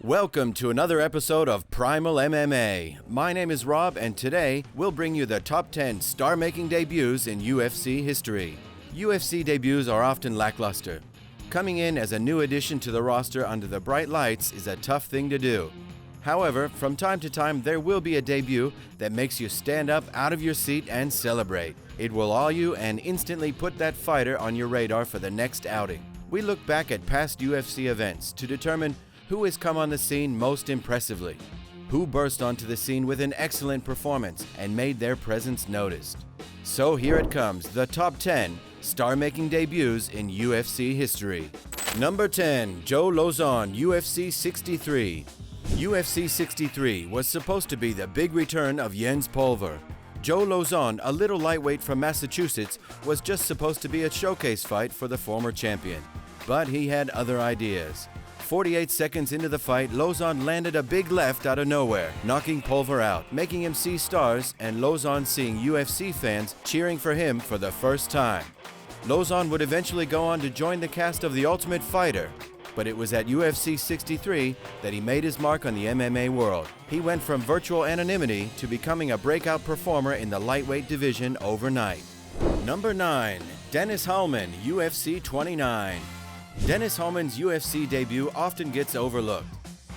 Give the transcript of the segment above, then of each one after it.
Welcome to another episode of Primal MMA. My name is Rob, and today we'll bring you the top 10 star-making debuts in UFC history. UFC debuts are often lackluster. Coming in as a new addition to the roster under the bright lights is a tough thing to do. However, from time to time there will be a debut that makes you stand up out of your seat and celebrate. It will awe you and instantly put that fighter on your radar for the next outing. We look back at past UFC events to determine who has come on the scene most impressively, who burst onto the scene with an excellent performance and made their presence noticed. So here it comes, the top 10 star-making debuts in UFC history. Number 10, Joe Lauzon, UFC 63. UFC 63 was supposed to be the big return of Jens Pulver. Joe Lauzon, a little lightweight from Massachusetts, was just supposed to be a showcase fight for the former champion. But he had other ideas. 48 seconds into the fight, Lauzon landed a big left out of nowhere, knocking Pulver out, making him see stars, and Lauzon seeing UFC fans cheering for him for the first time. Lauzon would eventually go on to join the cast of The Ultimate Fighter, but it was at UFC 63 that he made his mark on the MMA world. He went from virtual anonymity to becoming a breakout performer in the lightweight division overnight. Number 9, Dennis Hallman, UFC 29. Dennis Hallman's UFC debut often gets overlooked.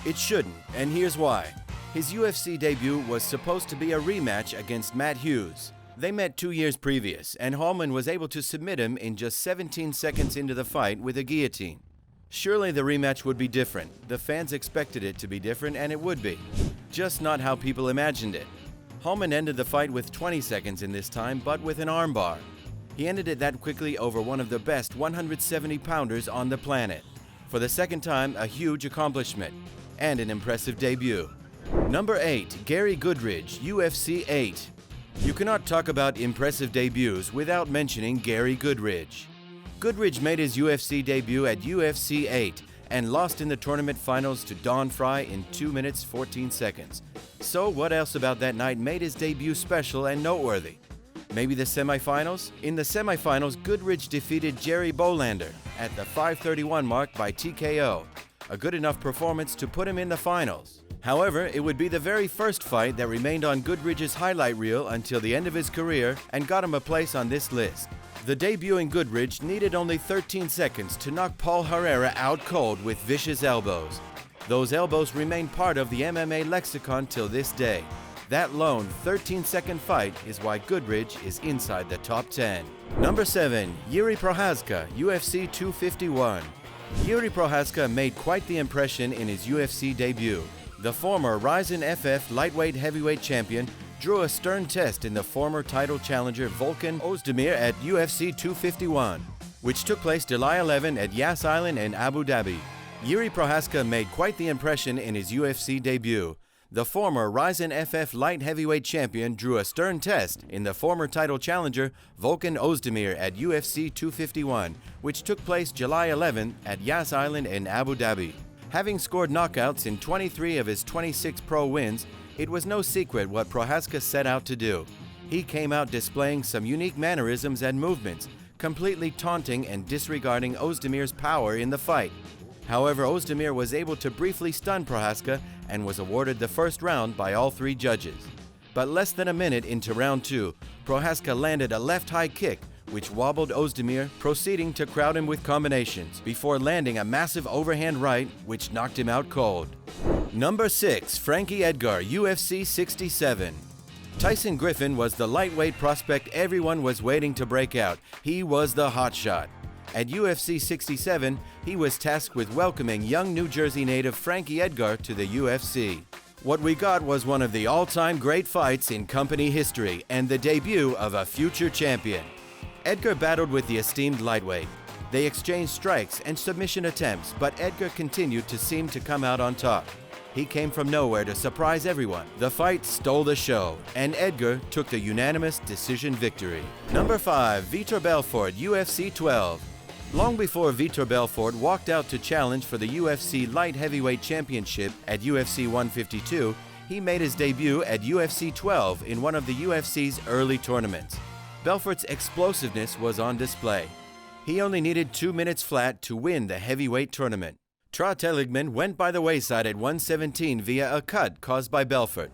It shouldn't, and here's why. His UFC debut was supposed to be a rematch against Matt Hughes. They met 2 years previous, and Hallman was able to submit him in just 17 seconds into the fight with a guillotine. Surely the rematch would be different. The fans expected it to be different, and it would be. Just not how people imagined it. Hallman ended the fight with 20 seconds in this time, but with an armbar. He ended it that quickly over one of the best 170-pounders on the planet. For the second time, a huge accomplishment and an impressive debut. Number 8, Gary Goodridge, UFC 8. You cannot talk about impressive debuts without mentioning Gary Goodridge. Goodridge made his UFC debut at UFC 8 and lost in the tournament finals to Don Fry in 2 minutes 14 seconds. So what else about that night made his debut special and noteworthy? Maybe the semifinals? In the semifinals, Goodridge defeated Jerry Bolander at the 5:31 mark by TKO, a good enough performance to put him in the finals. However, it would be the very first fight that remained on Goodridge's highlight reel until the end of his career and got him a place on this list. The debuting Goodridge needed only 13 seconds to knock Paul Herrera out cold with vicious elbows. Those elbows remain part of the MMA lexicon till this day. That lone 13-second fight is why Goodridge is inside the top 10. Number 7, Jiri Prochazka, UFC 251. Jiri Prochazka made quite the impression in his UFC debut. The former Rizin FF lightweight heavyweight champion drew a stern test in the former title challenger Volkan Ozdemir at UFC 251, which took place July 11 at Yas Island in Abu Dhabi. Jiri Prochazka made quite the impression in his UFC debut. The former Rizin FF light heavyweight champion drew a stern test in the former title challenger Volkan Ozdemir at UFC 251, which took place July 11 at Yas Island in Abu Dhabi. Having scored knockouts in 23 of his 26 pro wins, it was no secret what Prochazka set out to do. He came out displaying some unique mannerisms and movements, completely taunting and disregarding Ozdemir's power in the fight. However, Ozdemir was able to briefly stun Prochazka and was awarded the first round by all 3 judges. But less than a minute into round 2, Prochazka landed a left high kick, which wobbled Ozdemir, proceeding to crowd him with combinations, before landing a massive overhand right, which knocked him out cold. Number 6, Frankie Edgar, UFC 67. Tyson Griffin was the lightweight prospect everyone was waiting to break out. He was the hotshot. At UFC 67, he was tasked with welcoming young New Jersey native Frankie Edgar to the UFC. What we got was one of the all-time great fights in company history and the debut of a future champion. Edgar battled with the esteemed lightweight. They exchanged strikes and submission attempts, but Edgar continued to seem to come out on top. He came from nowhere to surprise everyone. The fight stole the show, and Edgar took the unanimous decision victory. Number 5, Vitor Belfort, UFC 12. Long before Vitor Belfort walked out to challenge for the UFC Light Heavyweight Championship at UFC 152, he made his debut at UFC 12 in one of the UFC's early tournaments. Belfort's explosiveness was on display. He only needed 2 minutes flat to win the heavyweight tournament. Teligman went by the wayside at 117 via a cut caused by Belfort.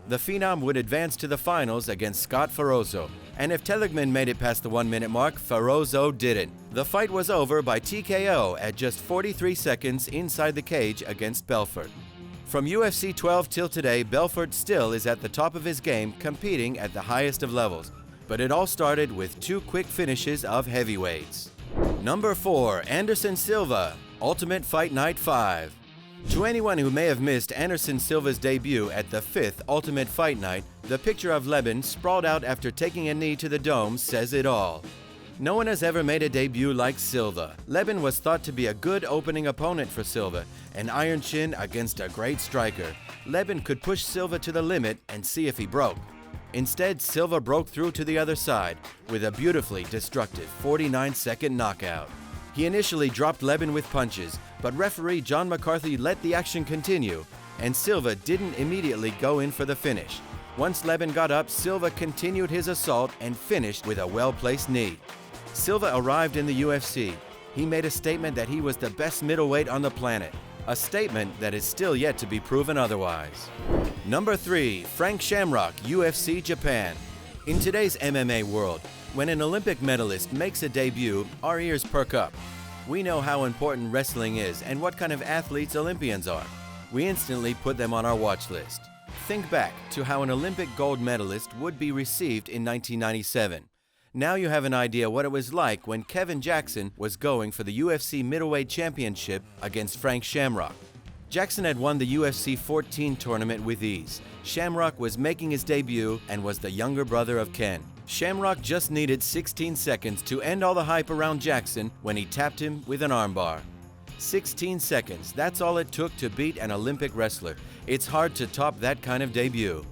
The Phenom would advance to the finals against Scott Ferozzo, and if Teligman made it past the 1-minute mark, Ferozzo didn't. The fight was over by TKO at just 43 seconds inside the cage against Belfort. From UFC 12 till today, Belfort still is at the top of his game, competing at the highest of levels. But it all started with 2 quick finishes of heavyweights. Number 4, Anderson Silva, Ultimate Fight Night 5. To anyone who may have missed Anderson Silva's debut at the 5th Ultimate Fight Night, the picture of Leben sprawled out after taking a knee to the dome says it all. No one has ever made a debut like Silva. Leben was thought to be a good opening opponent for Silva, an iron chin against a great striker. Leben could push Silva to the limit and see if he broke. Instead, Silva broke through to the other side with a beautifully destructive 49-second knockout. He initially dropped Leben with punches, but referee John McCarthy let the action continue, and Silva didn't immediately go in for the finish. Once Leben got up, Silva continued his assault and finished with a well-placed knee. Silva arrived in the UFC. He made a statement that he was the best middleweight on the planet, a statement that is still yet to be proven otherwise. Number 3, Frank Shamrock, UFC Japan. In today's MMA world, when an Olympic medalist makes a debut, our ears perk up. We know how important wrestling is and what kind of athletes Olympians are. We instantly put them on our watch list. Think back to how an Olympic gold medalist would be received in 1997. Now you have an idea what it was like when Kevin Jackson was going for the UFC middleweight championship against Frank Shamrock. Jackson had won the UFC 14 tournament with ease. Shamrock was making his debut and was the younger brother of Ken. Shamrock just needed 16 seconds to end all the hype around Jackson when he tapped him with an armbar. 16 seconds, that's all it took to beat an Olympic wrestler. It's hard to top that kind of debut.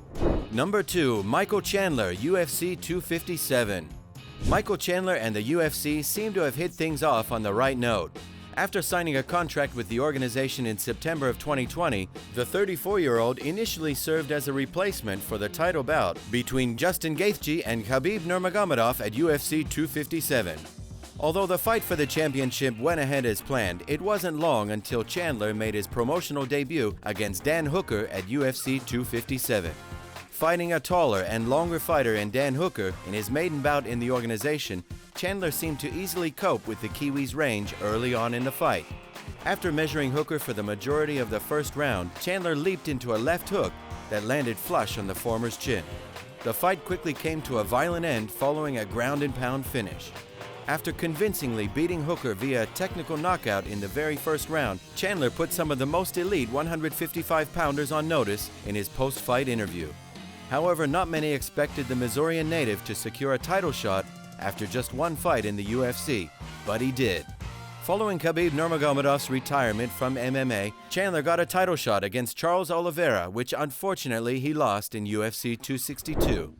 Number 2, Michael Chandler, UFC 257. Michael Chandler and the UFC seem to have hit things off on the right note. After signing a contract with the organization in September of 2020, the 34-year-old initially served as a replacement for the title bout between Justin Gaethje and Khabib Nurmagomedov at UFC 257. Although the fight for the championship went ahead as planned, it wasn't long until Chandler made his promotional debut against Dan Hooker at UFC 257. Fighting a taller and longer fighter in Dan Hooker in his maiden bout in the organization, Chandler seemed to easily cope with the Kiwi's range early on in the fight. After measuring Hooker for the majority of the first round, Chandler leaped into a left hook that landed flush on the former's chin. The fight quickly came to a violent end following a ground-and-pound finish. After convincingly beating Hooker via a technical knockout in the very first round, Chandler put some of the most elite 155-pounders on notice in his post-fight interview. However, not many expected the Missourian native to secure a title shot after just one fight in the UFC, but he did. Following Khabib Nurmagomedov's retirement from MMA, Chandler got a title shot against Charles Oliveira, which unfortunately he lost in UFC 262.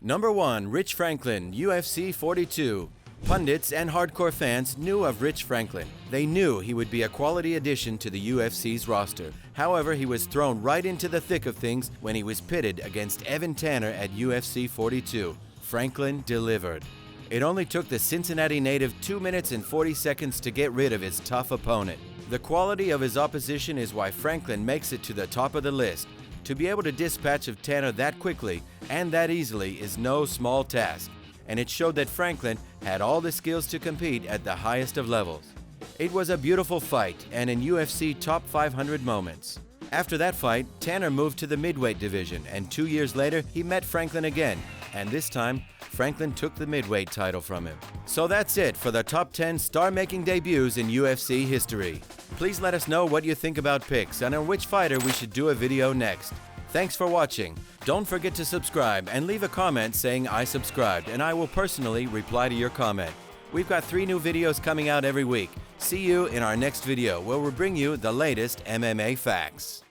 Number 1, Rich Franklin, UFC 42. Pundits and hardcore fans knew of Rich Franklin. They knew he would be a quality addition to the UFC's roster. However, he was thrown right into the thick of things when he was pitted against Evan Tanner at UFC 42. Franklin delivered. It only took the Cincinnati native 2 minutes and 40 seconds to get rid of his tough opponent. The quality of his opposition is why Franklin makes it to the top of the list. To be able to dispatch of Tanner that quickly and that easily is no small task, and it showed that Franklin had all the skills to compete at the highest of levels. It was a beautiful fight and in UFC top 500 moments. After that fight, Tanner moved to the midweight division, and 2 years later he met Franklin again, and this time Franklin took the midweight title from him. So that's it for the top 10 star-making debuts in UFC history. Please let us know what you think about picks and on which fighter we should do a video next. Thanks for watching. Don't forget to subscribe and leave a comment saying I subscribed, and I will personally reply to your comment. We've got 3 new videos coming out every week. See you in our next video where we'll bring you the latest MMA facts.